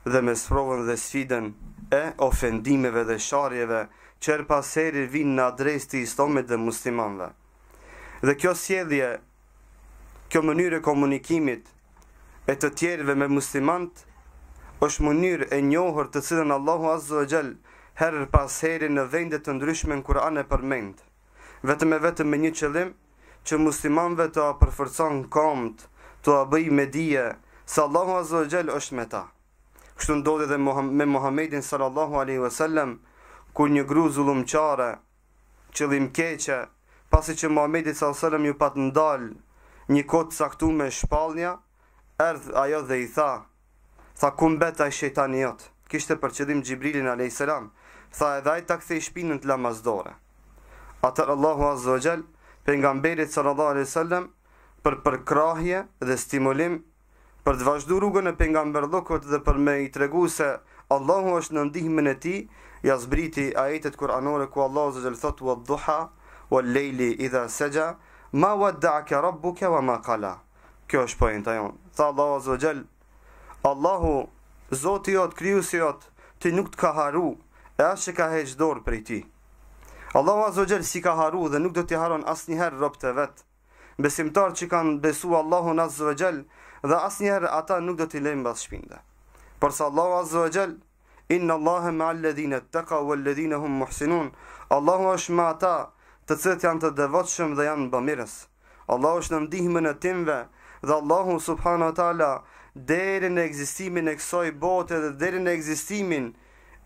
dhe me sprovën dhe sfidën e ofendimeve dhe sharjeve që her pas heri vinë në adresë të islamit dhe muslimanëve. Dhe kjo sjellje, kjo mënyrë e komunikimit e të tjerëve me muslimant është mënyrë e njohur të cilën Allahu Azza wa Jall her pas heri në vende të ndryshme në Kur'an e përmend, vetëm me një qëllim, që muslimanëve të përforcon komt, të bëj me dije se Allahu Azza wa Jall është me ta. Kështu ndodhi edhe me Muhammedin sallallahu alaihi wasallam, kur një gru zullumqare, qëllim keqe, pasi që Muhammedi sallallahu alaihi wasallam ju pat ndal një kohë caktuar me shpallja, erdh ajo dhe i tha ku mbet ai shejtani jot. Kishte për qëllim Xhibrilin alayhis salam. Tha edhe ai ta kthej shpinën të lamazdore. Atëherë Allahu Azza wa Jall pejgamberit sallallahu alaihi wasallam për përkrahje dhe stimulim për të vazhduar rrugën e pejgamberllokut dhe për me i tregu se Allahu është në ndihmën e tij, ja zbriti ajetet kuranore ku Allahu Azza wa Jall thotë wadduha wal-layli idha saja ma wadda'aka rabbuka wa ma qala. Kjo është pojenta jon. Tha Allahu Azza wa Jall, Allahu Zoti jot, krijuesi jot, ti nuk të ka haru, e as që ka heq dorë prej ti. Allahu Azza wa Jall si ka haru dhe nuk do t'i haron asnjëherë robët e vet. Besimtar që kanë besu Allahun Azza wa Jall dhe asnjëherë ata nuk do t'i lejnë mbas shpinde. Përsa Allahu Azza wa Jall, inna Allaha ma'al ladhina ittaqaw wal ladhina hum muhsinun. Allahu është me ata të cilët janë të devotshëm dhe janë bamirës. Allahu është në ndihmën e timve dhe Allahu subhanahu wa taala deri në ekzistimin e kësaj bote dhe deri në ekzistimin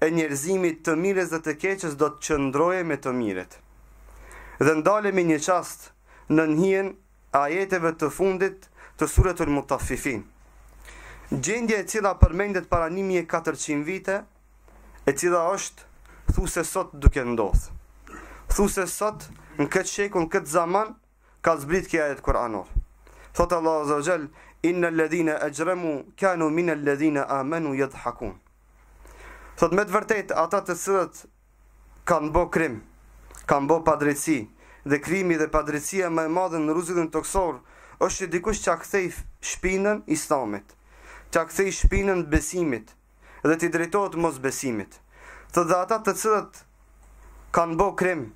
e njerëzimit të mirës dhe të keqës do të qëndrojë me të mirët. Dhe ndalemi një çast në hijen ajeteve të fundit të suratul Mutaffifin. Gjendja e cila përmendet para 1400 vite, e cila është thuse sot duke ndodhur. Thuse sot në këtë shekull, në këtë zaman ka zbrit kjo ajet kuranor. Thot Allahu Azza wa Jall, innal ladhina ajramu kanu minal ladhina amanu yadhhakun. Thot me të vërtet ata të cilët kanë bë krim, kanë bë padrejti, dhe krimi dhe padrejtia më e madhe në rrugën toksor është dikush që kthej shpinën islamit, që kthej shpinën besimit dhe t'i drejtohet mos besimit. Thot dhe ata të cilët kanë bë krim,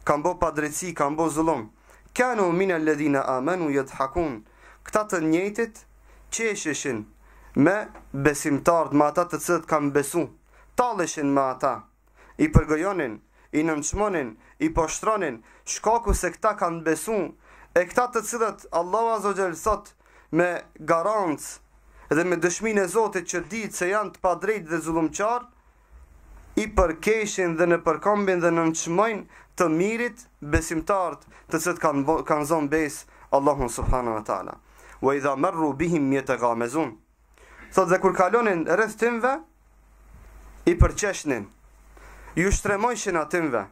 kanë bë padrejti, kanë bë zullum, kanu minal ladhina amanu yadhhakun. Këta të njëjtit qesheshin me besimtarët, me ata të cilët kanë besu, talleshin me ata, i përgojonin, i nënçmonin, i poshtronin, shkaku se këta kanë besu, e këta të cilët Allahu Azza wa Jall thot me garancë dhe me dëshminë e Zotit që ditë se janë të padrejtë dhe zullumqar, i përkeshin dhe në përkombin dhe nënçmojnë të mirit besimtarët të cilët kanë zonë besë Allahun subhanahu wa taala. Wa idha marru bihim yataghamazun. Thot dhe kur kalonin rreth timve, i përqeshnin, ju shtremojshin atimve,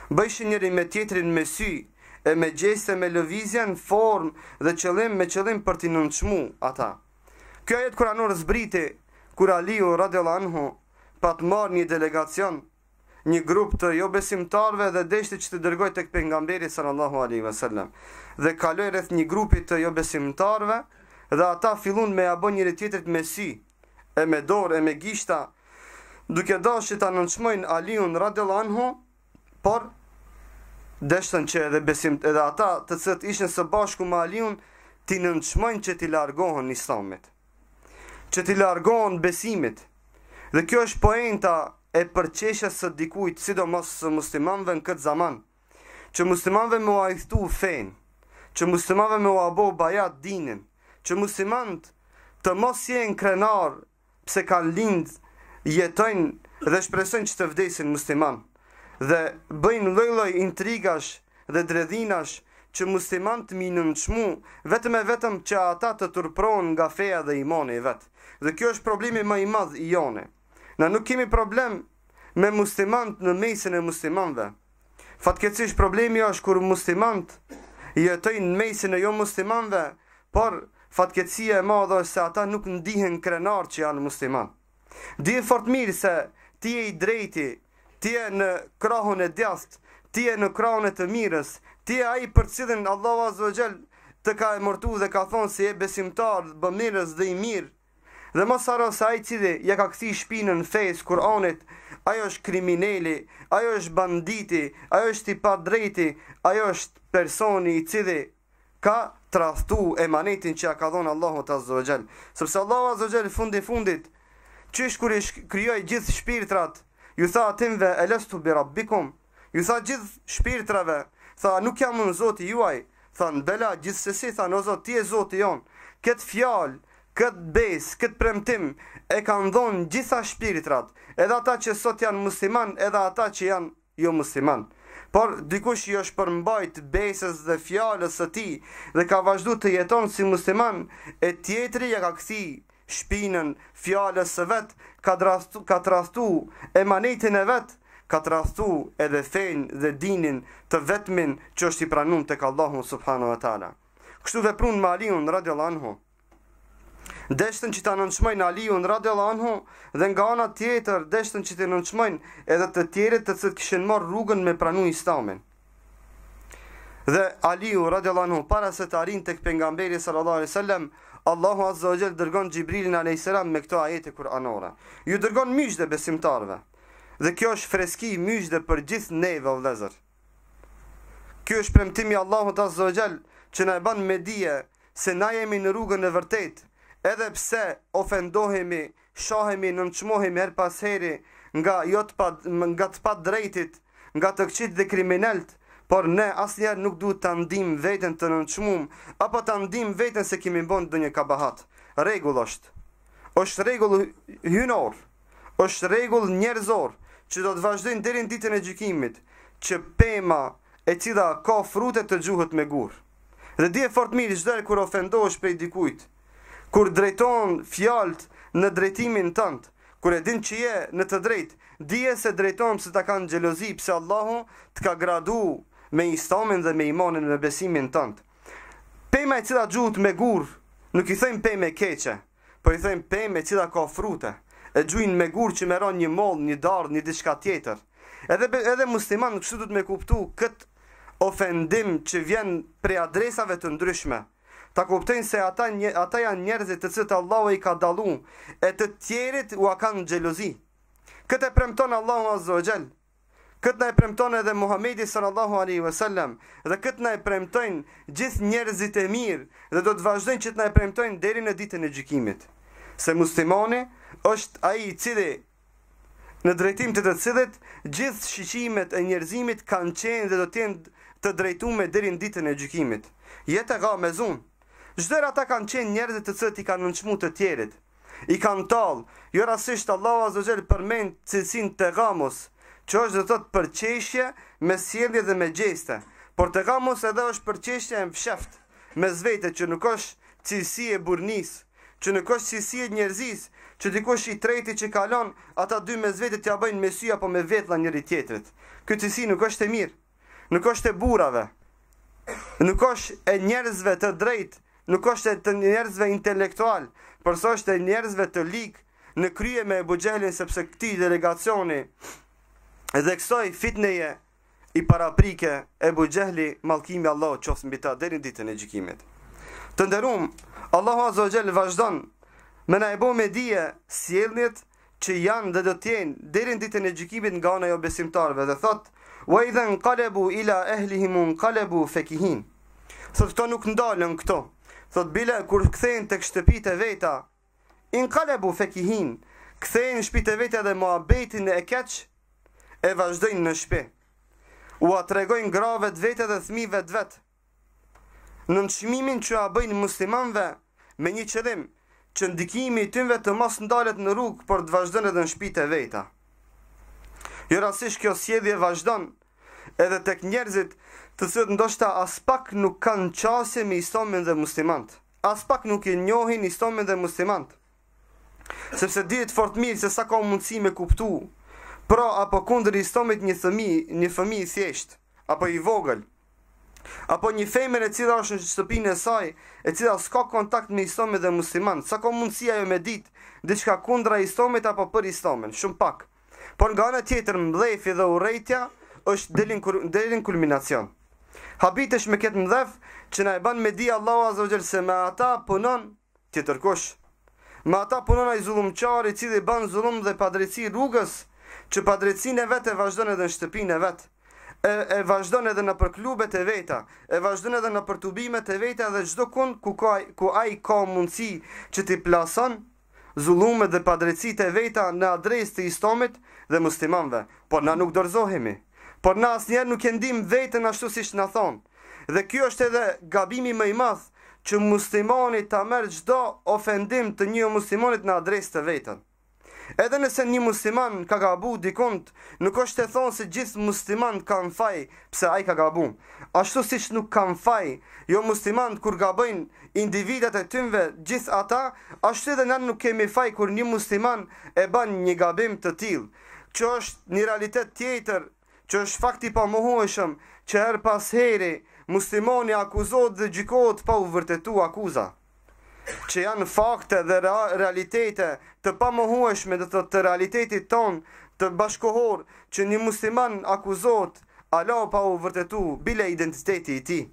bëjshin njëri me tjetrin me sy, e me gjeste me lëvizje në formë dhe me qëllim për t'i nënçmu ata. Kjo ajet kuranor zbriti kur Aliu radhiyallahu anhu pa të marrë një delegacion, një grup të jo besimtarve dhe deshti që të dërgoj tek pejgamberi sallallahu alaihi wasallam. Dhe kaloi rreth një grupi të jo besimtarve dhe ata fillun me ja bën njëri tjetrit me sy, e me dorë, e me gishta, duke dashur ta nënçmojnë Aliun radhiyallahu anhu, por deshtën që edhe ata të cilët ishin së bashku me Aliun ti nënçmojnë që ti largohen islamit, që ti largohen besimit. Dhe kjo është poenta e përqeshjes së dikujt, sidomos së muslimanëve në këtë zaman, që muslimanëve me u ajthtu fen, që muslimanëve me u abo bajat dinin, që muslimanët të mos jenë krenar pse kanë lind, jetojnë dhe shpresojnë që të vdesin musliman, dhe bëjnë lloj-lloj intrigash dhe dredhinash që muslimanët mi nënçmu vetëm që ata të turprohen nga feja dhe imani i vet. Dhe kjo është problemi më i madh i jone. Na nuk kemi problem me muslimanët në mesin e muslimanëve. Fatkeqësisht problemi është kur muslimanët jetojnë në mesin e jo muslimanëve, por fatkeqësia e madhe është se ata nuk ndihen krenar që janë musliman. Dije fort mirë se ti je i drejti, ti je në krahun e djathtë, ti je në krahun e të mirës, ti je ai për cilin Allahu Azza wa Jall të ka emërtuar dhe ka thonë se je besimtar, bamirës dhe i mirë. Dhe mos haro se ai cili ja ka kthi shpinën fesë Kur'anit, ajo është kriminali, ajo është banditi, ajo është i padrejti, ajo është personi i cili ka tradhtu emanetin që ja ka dhënë Allahu Azza wa Jall. Sepse Allahu Azza wa Jall fundit, çish kur i krijoi gjithë shpirtrat, ju tha atimve elastu bi rabbikum, ju tha gjithë shpirtrave, tha nuk jam unë Zoti juaj, than bela gjithsesi, than o Zot ti je Zoti jon. Këtë fjalë, këtë besë, këtë premtim e kanë dhënë gjitha shpirtrat, edhe ata që sot janë musliman, edhe ata që janë jo musliman. Por dikush i është përmbajt besës dhe fjalës së tij dhe ka vazhdu të jeton si musliman, e tjetri ja ka kthi shpinën fjalës së vet, ka tradhtu emanetin e vet, ka tradhtu edhe fenë dhe dinin të vetmin që është i pranuar tek Allahu subhanahu wa taala. Kështu veprun me Aliun radhiyallahu anhu. Deshtën që ta nënçmojnë Aliun radhiyallahu anhu dhe nga ana tjetër deshtën që të nënçmojnë edhe të tjerët të cilët kishin marrë rrugën me pranu Islamin. Dhe Aliu radhiyallahu anhu para se të arrin tek pejgamberi sallallahu alaihi wasallam, Allahu azza wa jall dërgon Xhibrilin alayhis salam me këto ajete kuranore. Ju dërgon miqtë besimtarëve. Dhe kjo është freski miqtë për gjithë neve o vëllezër. Ky është premtimi i Allahut azza wa jall që na e bën me dije se na jemi në rrugën e vërtetë. Edhe pse ofendohemi, shohemi, nënçmohemi her pas heri nga të pa drejtit, nga të këqit dhe kriminalt, por ne asnjëherë nuk duhet ta ndim veten të nënçmuar apo ta ndim veten se kemi bën ndonjë kabahat. Rregull është rregull hynor, është rregull njerëzor që do të vazhdojnë deri në ditën e gjykimit, që pema e cila ka frute të gjuhet me gur. Dhe dije fort mirë çdo herë kur ofendohesh prej dikujt, kur drejton fjalët në drejtimin tënd, kur e din që je në të drejtë, dije se drejton se ta kanë xhelozi pse Allahu të ka gradu me Islamin dhe me imanin me besimin tënd. Pema e cila gjuhet me gur, nuk i thëjmë pemë keqe, por i thëjmë pemë e cila ka frute. E gjuhin me gur që merron një moll, një dardh, një diçka tjetër. Edhe musliman kështu duhet me kuptu këtë ofendim që vjen prej adresave të ndryshme. Ta kuptojnë se ata janë njerëzit të cilët Allahu i ka dallu, e të tjerit u kanë xhelozi. Këtë e premton Allahu azza wa jall. Këtë na e premton edhe Muhamedi sallallahu alaihi wasallam, dhe këtë na e premtojnë gjithë njerëzit e mirë dhe do të vazhdojnë që të na e premtojnë deri në ditën e gjykimit. Se muslimani është ai i cili në drejtim të cilit gjithë shiqimet e njerëzimit kanë qenë dhe do të jenë të drejtuar deri në ditën e gjykimit. Jetë gamezun. Çdo ata kanë qenë njerëz të cilët i kanë nënçmuar të tjerit. I kanë tall. Jo rastisht Allahu azza wa jall përmend cilësinë tegamos, që është do të thotë përqeshje me sjellje dhe me gjeste. Por tegamos edhe është përqeshje në fshaft, mes vete që nuk është cilësi e burrnis, që nuk është cilësi e njerëzis, që dikush i treti që kalon, ata dy mes vete t'ja bëjnë me sy apo me vetlla njëri tjetrit. Ky cilësi nuk është e mirë, nuk është e burrave, nuk është e njerëzve të drejtë, nuk është e të njerëzve intelektual, por është e njerëzve të lig në krye me Ebu Xhelin, sepse këtij delegacioni dhe kësaj fitneje i paraprike Ebu Xheli, mallkimi i Allahut qoftë mbi ta deri në ditën e gjykimit. Të nderuam, Allahu azza wa jall vazhdon me na e bë me dije sjelljet që janë dhe do të jenë deri në ditën e gjykimit nga ana e besimtarëve dhe thotë: "Wa idhan qalabu ila ahlihim qalabu fakihin." Thotë këto nuk ndalën këto. Thotë bile kur kthehen tek shtëpitë e veta, in qalabu fakihin, kthehen në shtëpitë e veta dhe muhabetin e keq e vazhdojnë në shtëpi. U atregojnë grave të vete dhe fëmijëve të vet. Në çmimin që a bëjnë muslimanëve me një qëllim, që ndikimi i tyre të mos ndalet në rrugë, por të vazhdon edhe në shtëpitë e veta. Jo rastisht kjo sjellje vazhdon edhe tek njerëzit të cilët ndoshta as pak nuk kanë qasje me Islamin dhe muslimant. As pak nuk e njohin Islamin dhe muslimant. Sepse dihet fort mirë se sa ka mundësi me kuptu pro apo kundër Islamit një fëmijë i thjesht, apo i vogël, apo një femër e cila është në shtëpinë e saj, e cila s'ka kontakt me Islamin dhe muslimant. Sa ka mundësi ajo me ditë diçka kundra Islamit apo për Islamin, shumë pak. Por nga ana tjetër mbledhja dhe urrejtja është deri në kulminacion. Habitesh me këtë mbledh që na e bën me di Allahu azza wa jall se me ata punon tjetër kush. me ata punon ai zullumçar i cili bën zullum dhe padrejti rrugës, që padrejtinë e vet e vazhdon edhe në shtëpinë e vet. E vazhdon edhe në për klubet e veta, e vazhdon edhe në për tubimet e veta dhe çdo kund ku ai ka mundësi që t'i plason zullumet dhe padrejtitë e veta në adresë të Islamit dhe muslimanëve. Por na nuk dorëzohemi. Por na asnjëherë nuk e ndim veten ashtu siç na thon. Dhe ky është edhe gabimi më i madh që muslimani ta merr çdo ofendim të një muslimanit në adresë të vetën. Edhe nëse një musliman ka gabu dikund, nuk është të thonë se gjithë musliman kanë faj pse ai ka gabu. Ashtu siç nuk kanë faj, jo musliman kur gabojnë individat e tyre gjithë ata, ashtu edhe na nuk kemi faj kur një musliman e bën një gabim të tillë. Që është një realitet tjetër, që është fakti pa mohueshëm, që her pas heri muslimani akuzohet dhe gjykohet pa u vërtetu akuza. Që janë fakte dhe realitete të pamohueshme dhe të realitetit ton të bashkohor, që një musliman akuzohet ala pa u vërtetu bile identiteti i tij.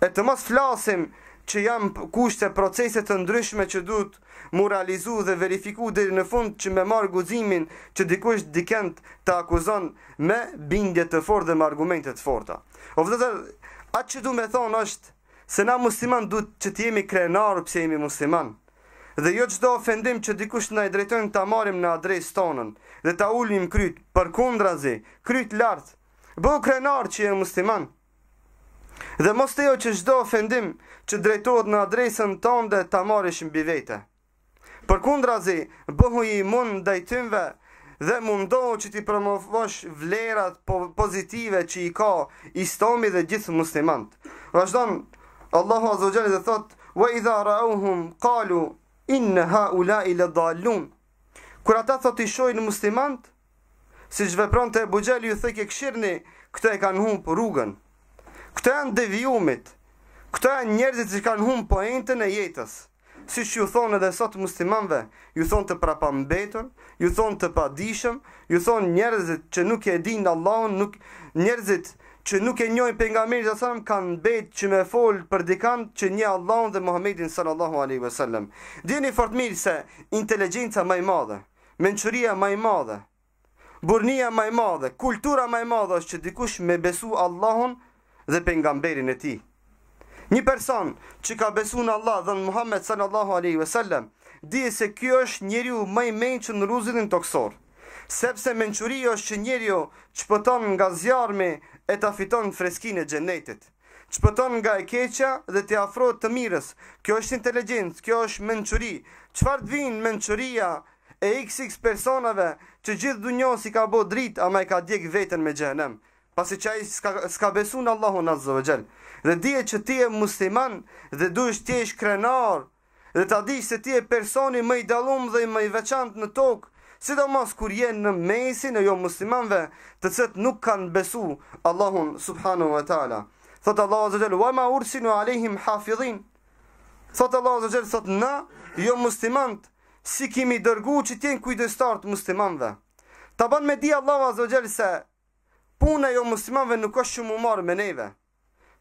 E të mos flasim që janë kushte procese të ndryshme që duhet mu realizu dhe verifiku deri në fund që me marrë guximin që dikush dikend të akuzon me bindje të fortë dhe me argumente të forta. O vëllezër, atë që du me thonë është se na musliman duhet që t'jemi krenar pse jemi musliman. Dhe jo çdo ofendim që dikush na i drejton ta marrim në adresë tonën dhe ta ulim kryt, përkundrazi, kryt lart. Bëu krenar që je musliman. Dhe mos të jo që çdo ofendim që drejtohet në adresën tonë dhe ta marrish mbi vete. Përkundrazi, bëhu i mund ndaj tyre dhe mundohu që ti promovosh vlerat pozitive që i ka Islami dhe gjithë muslimant. Vazhdon Allahu Azza wa Jalla dhe thot: "Wa idha ra'awhum qalu inna ha'ula'i ladallun." Kur ata thot i shohin muslimant, siç vepronte Abu Xhali, ju thëke këshirni, këto e kanë humb rrugën. Këto janë devijumit. Këto janë njerëzit që kanë humb poentën e jetës. Siç ju thonë edhe sot muslimanëve, ju thonë të prapambetur, ju thonë të padijshëm, ju thonë njerëzit që nuk e dinë Allahun, njerëzit që nuk e njohin pejgamberin sallallahu alaihi wasallam kanë mbet që me fol për dikant që njeh Allahun dhe Muhamedit sallallahu alaihi wasallam. Dini fort mirë se inteligjenca më e madhe, mençuria më e madhe, burnia më e madhe, kultura më e madhe është që dikush me besu Allahun dhe pejgamberin e tij. Një person që ka besu në Allah dhe në Muhammed sallallahu alaihi wasallam, di se ky është njeriu më i mençur në rrugën toksor. Sepse mençuria është që njeriu çpëton nga zjarmi e ta fiton freskinë e xhenetit. Çpëton nga e keqja dhe t'i afrohet të mirës. Kjo është inteligjencë, kjo është mençuri. Çfarë vjen mençuria e XX personave që gjithë dunjosi ka bë dritë ama e ka djeg veten me xhenem, pasi që ai s'ka besu në Allahun Azza wa Jall. Dhe dije që ti je musliman dhe duhesh të jesh krenar dhe ta dish se ti je personi më i dallum dhe më i veçantë në tokë, sidomos kur je në mesin e jo muslimanëve, të cilët nuk kanë besu Allahun subhanahu wa taala. Thot Allahu Azza wa Jall: "Wa ma ursilu alehim hafidhin." Thot Allahu Azza wa Jall, thot na jo muslimant si kemi dërguar që të jenë kujdestar të muslimanëve. Ta bën me di Allahu Azza wa Jall se puna jo muslimanëve nuk është që mu marrë me neve.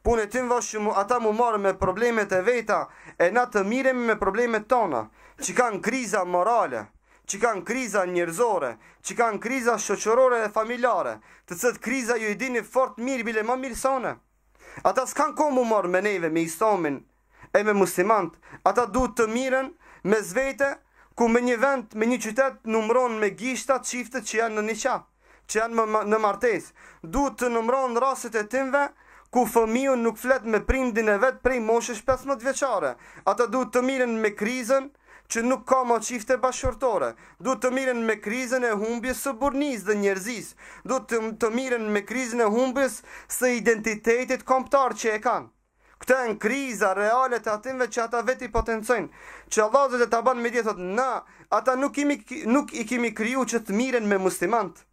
Punë e tim është që ata mu marrë me problemet e veta e na të miremi me problemet tona, që kanë kriza morale, që kanë kriza njerëzore, që kanë kriza shoqërore dhe familjare, të cilët kriza ju i dini fort mirë bile më mirë sone. Ata s'kan kohë mu marrë me neve, me Islamin e me muslimant. Ata duhet të miren me zvete, ku me një vend, me një qytet numron me gishtat, çiftet që janë në niqab, që janë në martesë. Duhet të numron rastet e timve ku fëmiu nuk flet me prindin e vet prej moshës 15 vjeçare. Ata duhet të miren me krizën që nuk ka më çifte bashkëtorë. Duhet të miren me krizën e humbjes së burrnisë dhe njerëzisë. Duhet të miren me krizën e humbjes së identitetit kombëtar që e kanë. Këto janë kriza reale të atyre që ata veti potencojnë. Që Allahu do ta bën me dia thotë, na, ata nuk i kemi kriju që të miren me muslimanët.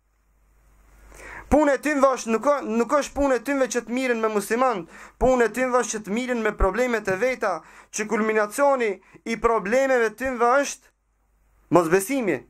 Punë e tyre është nuk është punë e tyre që të miren me muslimanët. Punë e tyre është që të miren me problemet e veta, që kulminacioni i problemeve të tyre është mosbesimi.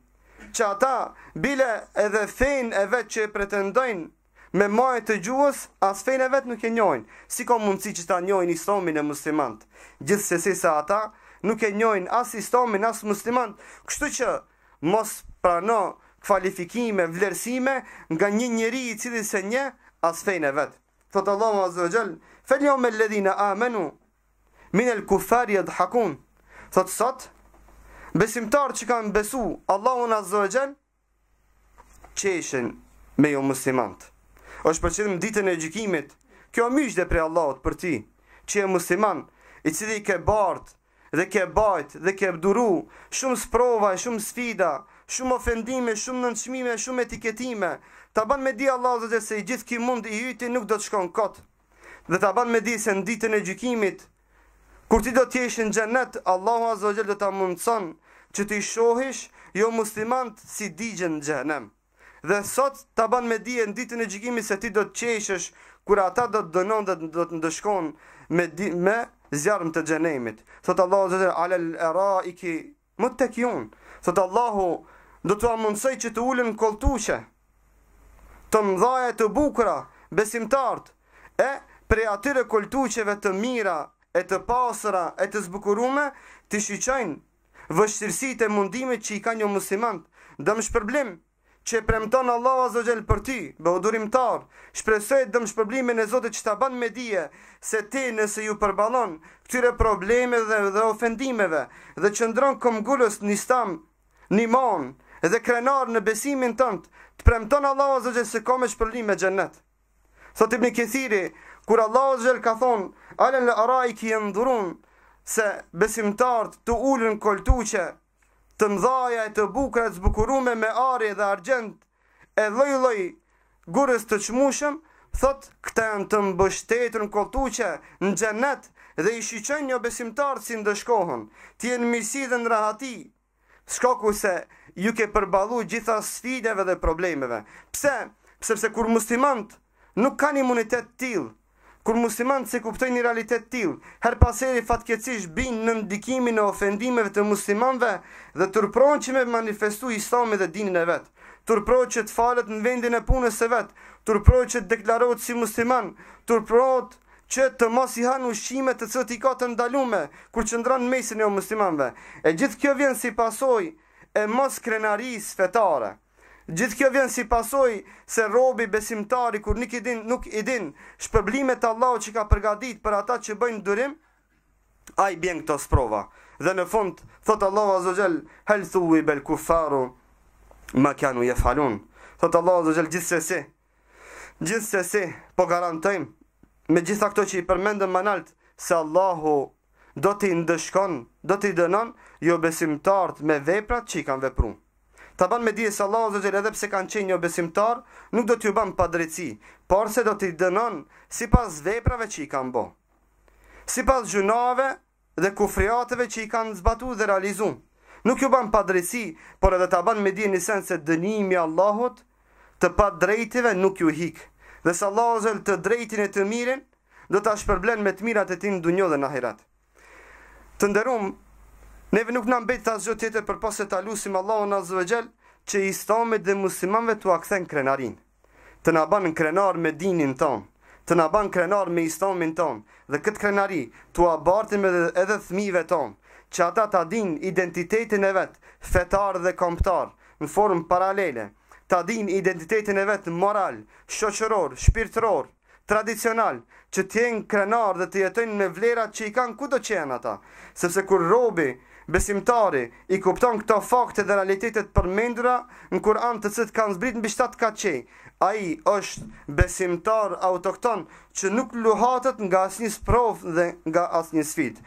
Që ata bile edhe fenë e vet që pretendojnë me majë të gjuhës, as fenë e vet nuk e njohin. Si ka mundësi që ta njohin Islamin e muslimanët? Gjithsesi sa ata nuk e njohin as islamin, as musliman, kështu që mos prano kvalifikime, vlerësime nga një njeri i cili se nje as fejnë e vetë. Thotë Allahu Azza wa Jall, "Fel-yawma alladhina amanu min al-kuffari yadhhakun." Thotë sot, besimtarët që kanë besu Allahun Azza wa Jall qeshen me jo muslimant. Është për qëllim ditën e gjykimit. Kjo myshde prej Allahut për ti, që e musliman, i cili ke bart dhe ke bajt dhe ke duru shumë sprova, shumë sfida, shumë ofendime, shumë nënçmime, shumë etiketime. Ta ban me di Allahu Azza wa Jall se i gjithë ki mund i hyti nuk do të shkon kot. Dhe ta ban me di se në ditën e gjykimit, kur ti do të jesh në xhenet, Allahu Azza wa Jall do ta mundson që ti shohish jo muslimant si digjen në xhenem. Dhe sot ta ban me di në ditën e gjykimit se ti do të qeshësh kur ata do të dënon dhe do të ndëshkon me zjarëm të xhenemit. Thot Allahu Azza wa Jall alal araiki muttakiun. Thot Allahu do t'u mundsoj që të ulen koltuqe të mëdha të bukura, besimtarët, e prej atyre koltuqeve të mira, e të pasura, e të zbukurume, të shiqojnë vështirësitë e mundimit që i ka një muslimant. Dëm shpërblim që premton Allahu Azza wa Jall për ty, bëhudurimtar, shpresoj dëm shpërblimin e Zotit që ta ban me dije se ti nëse ju përballon këtyre problemeve dhe ofendimeve dhe qëndron këmbgulës në Islam, në iman dhe krenar në besimin tënd, të premton Allahu Azza wa Jall se ka me shpërblim me xhennet. Thot Ibn Kathiri, kur Allahu Azza wa Jall ka thonë alal araiki yanzurun, se besimtarët të ulën koltuqe të mdhaja e të bukura të zbukurume me ari dhe argjend e lloj-lloj gurës të çmueshëm, thot këta janë të mbështetur në koltuqe në xhennet dhe i shiqojnë jo besimtarët si ndëshkohen, të jenë mirësi dhe në rahati, shkaku se ju ke përballu gjitha sfidave dhe problemeve. Pse? Sepse kur muslimant nuk kanë imunitet tillë, kur muslimant se kuptojnë një realitet tillë, her paseri fatkeqësisht binë në ndikimin e ofendimeve të muslimanëve dhe turprohen që me manifestu Islamin dhe dinin e vet. Turprohet që të falet në vendin e punës së vet, turprohet që të deklarohet si musliman, turprohet që të mos i hanë ushqime të cilat i ka të ndalume kur qëndron në mesin e muslimanëve. E gjithë kjo vjen si pasojë e mos krenarisë fetare. Gjithë kjo vjen si pasojë se robi besimtari kur nuk i din shpërblimet Allahu që ka përgatitur për ata që bëjnë durim, ai bjen këto sprova. Dhe në fund thot Allahu Azza wa Jall hal thuwiba al kuffaru ma kanu yafalun. Thot Allahu Azza wa Jall gjithsesi po garantojmë me gjitha këto që i përmendëm më lart se Allahu do t'i ndëshkon, do t'i dënon jo besimtarët me veprat që i kanë vepruar. Ta ban me dije se Allahu Azza wa Jall edhe pse kanë qenë jo besimtar, nuk do t'ju ban padrejti, por se do t'i dënon sipas veprave që i kanë bë. Sipas gjunave dhe kufriateve që i kanë zbatuar dhe realizuar. Nuk ju ban padrejti, por edhe ta ban me dije në sens se dënimi i Allahut të padrejtive nuk ju hik. Dhe se Allahu Azza wa Jall të drejtin e të mirën do ta shpërblen me të mirat e tij në dunjë dhe në ahiret. Të nderuam, neve nuk na mbet asgjë tjetër përpas se ta lutim Allahun Azza wa Jall që islamit dhe muslimanëve t'u kthen krenarin. Të na banë krenar me dinin ton, të na banë krenar me islamin ton, dhe këtë krenari t'u abartim edhe fëmijëve ton, që ata ta dinë identitetin e vet, fetar dhe kombëtar, në formë paralele, ta dinë identitetin e vet moral, shoqëror, shpirtëror, tradicional, që t'jenë krenar dhe të jetojnë në vlerat që i kanë kudo që janë ata. Sepse kur robi, besimtari, i kupton këto fakte dhe realitetet përmendura në Kur'an të cilët kanë zbrit mbi 7 kaçe, ai është besimtar autokton që nuk luhatet nga asnjë sprovë dhe nga asnjë sfidë.